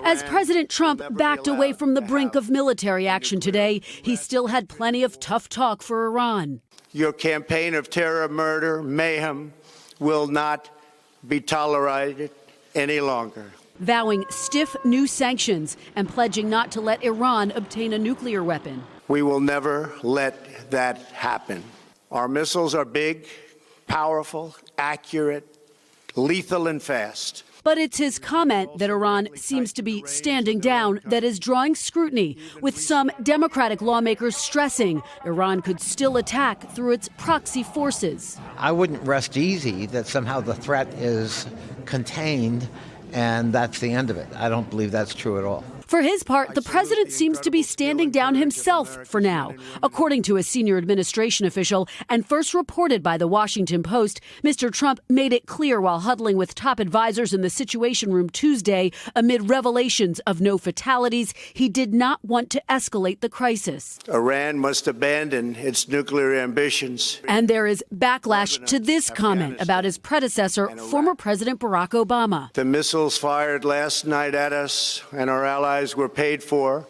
As President Trump backed away from the brink of military action today, he still had plenty of tough talk for Iran. Your campaign of terror, murder, mayhem will not be tolerated any longer. Vowing stiff new sanctions and pledging not to let Iran obtain a nuclear weapon. We will never let that happen. Our missiles are big, powerful, accurate, lethal, and fast. But it's his comment that Iran seems to be standing down that is drawing scrutiny, with some Democratic lawmakers stressing Iran could still attack through its proxy forces. I wouldn't rest easy that somehow the threat is contained and that's the end of it. I don't believe that's true at all. For his part, the president seems to be standing down himself for now. According to a senior administration official, and first reported by the Washington Post, Mr. Trump made it clear while huddling with top advisors in the Situation Room Tuesday, amid revelations of no fatalities, he did not want to escalate the crisis. Iran must abandon its nuclear ambitions. And there is backlash to this comment about his predecessor, former President Barack Obama. The missiles fired last night at us and our allies were paid for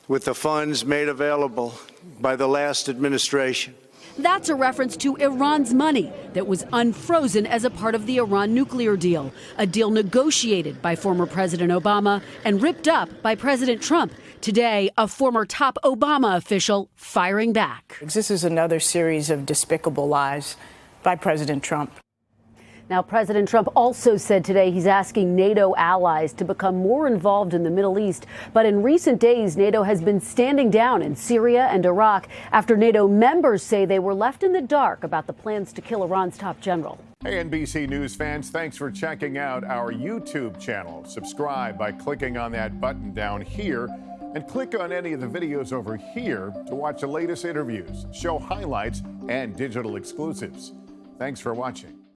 with the funds made available by the last administration. That's a reference to Iran's money that was unfrozen as a part of the Iran nuclear deal, a deal negotiated by former President Obama and ripped up by President Trump. Today, a former top Obama official firing back. This is another series of despicable lies by President Trump. Now, President Trump also said today he's asking NATO allies to become more involved in the Middle East. But in recent days, NATO has been standing down in Syria and Iraq after NATO members say they were left in the dark about the plans to kill Iran's top general. Hey, NBC News fans, thanks for checking out our YouTube channel. Subscribe by clicking on that button down here and click on any of the videos over here to watch the latest interviews, show highlights, and digital exclusives. Thanks for watching.